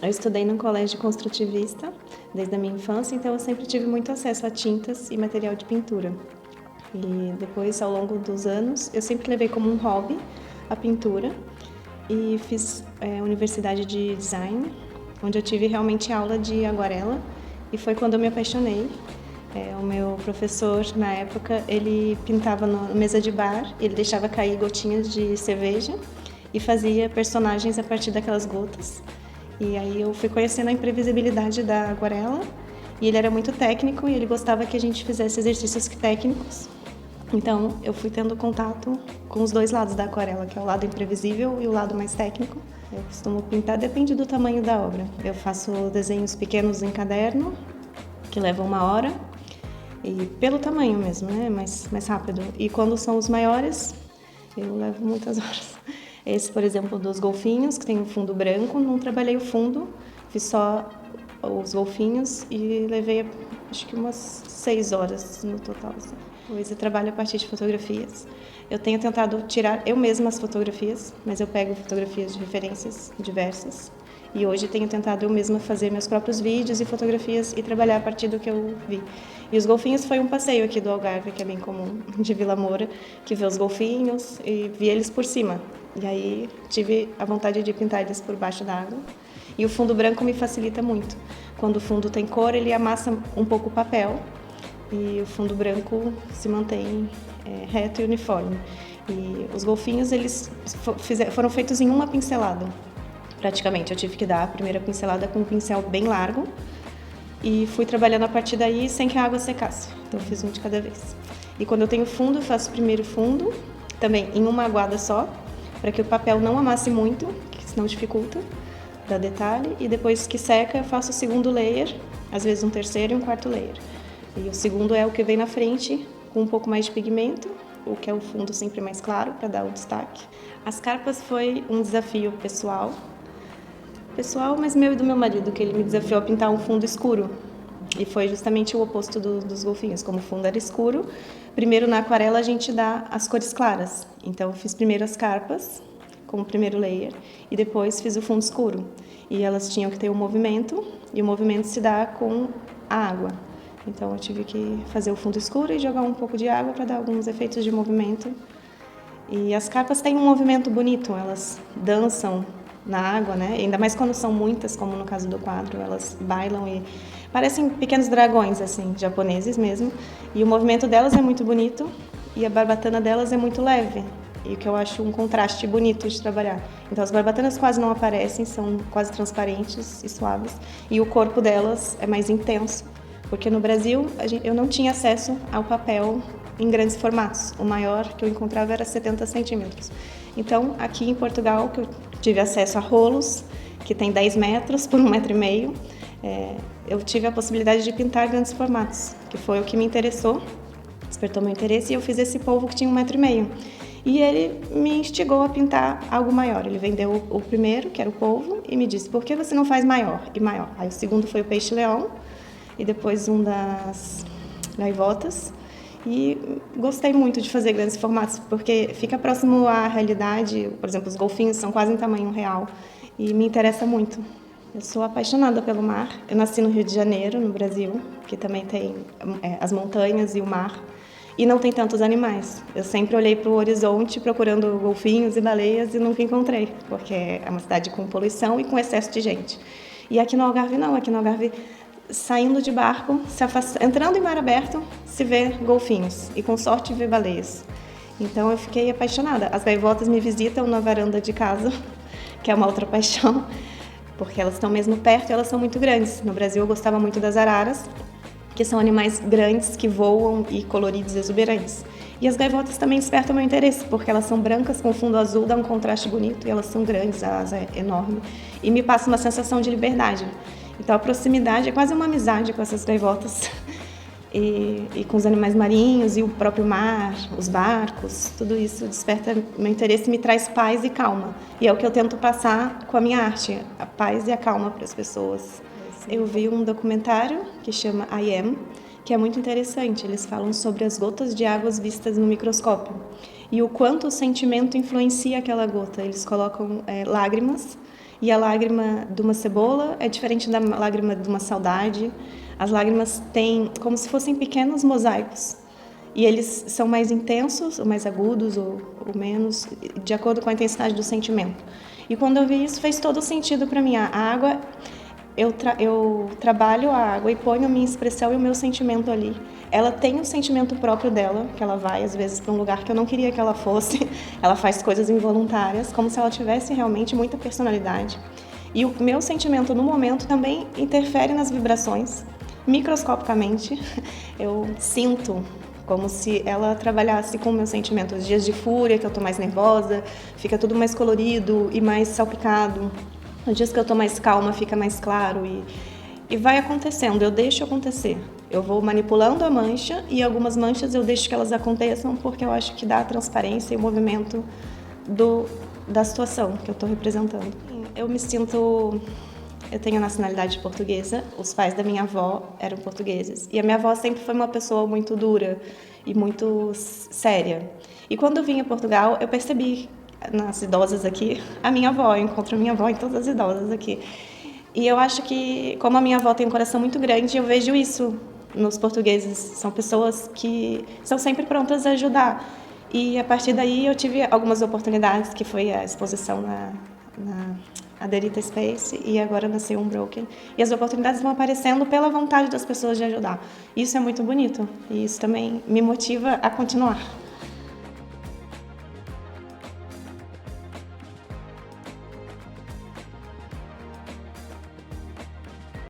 Eu estudei num colégio construtivista desde a minha infância, então eu sempre tive muito acesso a tintas e material de pintura. E depois, ao longo dos anos, eu sempre levei como um hobby a pintura e fiz universidade de design, onde eu tive realmente aula de aguarela e foi quando eu me apaixonei. O meu professor, na época, ele pintava na mesa de bar, ele deixava cair gotinhas de cerveja e fazia personagens a partir daquelas gotas. E aí eu fui conhecendo a imprevisibilidade da aguarela e ele era muito técnico e ele gostava que a gente fizesse exercícios técnicos. Então eu fui tendo contato com os dois lados da aquarela, que é o lado imprevisível e o lado mais técnico. Eu costumo pintar, depende do tamanho da obra. Eu faço desenhos pequenos em caderno, que levam 1 hora, e pelo tamanho mesmo, né? Mais rápido. E quando são os maiores, eu levo muitas horas. Esse, por exemplo, dos golfinhos, que tem um fundo branco, não trabalhei o fundo, fiz só os golfinhos e levei acho que umas 6 horas no total. Assim. Hoje eu trabalho a partir de fotografias. Eu tenho tentado tirar eu mesma as fotografias, mas eu pego fotografias de referências diversas. E hoje tenho tentado eu mesma fazer meus próprios vídeos e fotografias e trabalhar a partir do que eu vi. E os golfinhos foi um passeio aqui do Algarve, que é bem comum, de Vila Moura, que vê os golfinhos e vi eles por cima. E aí tive a vontade de pintar eles por baixo da água. E o fundo branco me facilita muito. Quando o fundo tem cor, ele amassa um pouco o papel e o fundo branco se mantém reto e uniforme. E os golfinhos, eles foram feitos em uma pincelada. Praticamente, eu tive que dar a primeira pincelada com um pincel bem largo e fui trabalhando a partir daí sem que a água secasse. Então, eu fiz um de cada vez. E quando eu tenho fundo, eu faço o primeiro fundo, também em uma aguada só, para que o papel não amasse muito, que senão dificulta, dá detalhe. E depois que seca, eu faço o segundo layer, às vezes um terceiro e um quarto layer. E o segundo é o que vem na frente, com um pouco mais de pigmento, o que é o fundo sempre mais claro, para dar o destaque. As carpas foi um desafio pessoal, mas meu e do meu marido, que ele me desafiou a pintar um fundo escuro. E foi justamente o oposto dos golfinhos. Como o fundo era escuro, primeiro na aquarela a gente dá as cores claras. Então eu fiz primeiro as carpas, com o primeiro layer, e depois fiz o fundo escuro. E elas tinham que ter um movimento, e o movimento se dá com a água. Então eu tive que fazer o fundo escuro e jogar um pouco de água para dar alguns efeitos de movimento. E as carpas têm um movimento bonito, elas dançam na água, né? Ainda mais quando são muitas, como no caso do quadro, elas bailam e parecem pequenos dragões, assim, japoneses mesmo. E o movimento delas é muito bonito e a barbatana delas é muito leve, e que eu acho um contraste bonito de trabalhar. Então as barbatanas quase não aparecem, são quase transparentes e suaves, e o corpo delas é mais intenso, porque no Brasil eu não tinha acesso ao papel em grandes formatos. O maior que eu encontrava era 70 centímetros. Então, aqui em Portugal, que eu tive acesso a rolos, que tem 10 metros por 1,5 metro, eu tive a possibilidade de pintar grandes formatos, que foi o que me interessou, despertou meu interesse, e eu fiz esse polvo que tinha 1,5 metro. E ele me instigou a pintar algo maior. Ele vendeu o primeiro, que era o polvo, e me disse, por que você não faz maior e maior? Aí o segundo foi o peixe-leão, e depois um das gaivotas. E gostei muito de fazer grandes formatos, porque fica próximo à realidade. Por exemplo, os golfinhos são quase em tamanho real e me interessa muito. Eu sou apaixonada pelo mar. Eu nasci no Rio de Janeiro, no Brasil, que também tem as montanhas e o mar, e não tem tantos animais. Eu sempre olhei para o horizonte procurando golfinhos e baleias e nunca encontrei, porque é uma cidade com poluição e com excesso de gente. E aqui no Algarve não, aqui no Algarve, saindo de barco, entrando em mar aberto, se vê golfinhos e com sorte vê baleias. Então eu fiquei apaixonada. As gaivotas me visitam na varanda de casa, que é uma outra paixão, porque elas estão mesmo perto e elas são muito grandes. No Brasil eu gostava muito das araras, que são animais grandes que voam e coloridos e exuberantes. E as gaivotas também despertam meu interesse, porque elas são brancas com fundo azul, dá um contraste bonito, e elas são grandes, a asa é enorme, e me passa uma sensação de liberdade. Então a proximidade é quase uma amizade com essas gaivotas e com os animais marinhos e o próprio mar, os barcos, tudo isso desperta meu interesse e me traz paz e calma. E é o que eu tento passar com a minha arte, a paz e a calma para as pessoas. Eu vi um documentário que chama I Am, que é muito interessante. Eles falam sobre as gotas de água vistas no microscópio e o quanto o sentimento influencia aquela gota. Eles colocam lágrimas E a lágrima de uma cebola é diferente da lágrima de uma saudade. As lágrimas têm como se fossem pequenos mosaicos. E eles são mais intensos, ou mais agudos, ou menos, de acordo com a intensidade do sentimento. E quando eu vi isso, fez todo sentido para mim. A água, eu trabalho a água e ponho a minha expressão e o meu sentimento ali. Ela tem um sentimento próprio dela, que ela vai, às vezes, para um lugar que eu não queria que ela fosse. Ela faz coisas involuntárias, como se ela tivesse realmente muita personalidade. E o meu sentimento no momento também interfere nas vibrações, microscopicamente. Eu sinto como se ela trabalhasse com o meu sentimento. Os dias de fúria, que eu tô mais nervosa, fica tudo mais colorido e mais salpicado. Os dias que eu tô mais calma, fica mais claro e vai acontecendo, eu deixo acontecer. Eu vou manipulando a mancha e algumas manchas eu deixo que elas aconteçam porque eu acho que dá a transparência e o movimento da situação que eu estou representando. Eu me sinto... Eu tenho a nacionalidade portuguesa, os pais da minha avó eram portugueses. E a minha avó sempre foi uma pessoa muito dura e muito séria. E quando eu vim a Portugal, eu percebi nas idosas aqui, a minha avó, eu encontro a minha avó em todas as idosas aqui. E eu acho que, como a minha avó tem um coração muito grande, eu vejo isso nos portugueses. São pessoas que são sempre prontas a ajudar. E a partir daí eu tive algumas oportunidades, que foi a exposição na Aderita Space e agora nasceu Unbroken. E as oportunidades vão aparecendo pela vontade das pessoas de ajudar. Isso é muito bonito e isso também me motiva a continuar.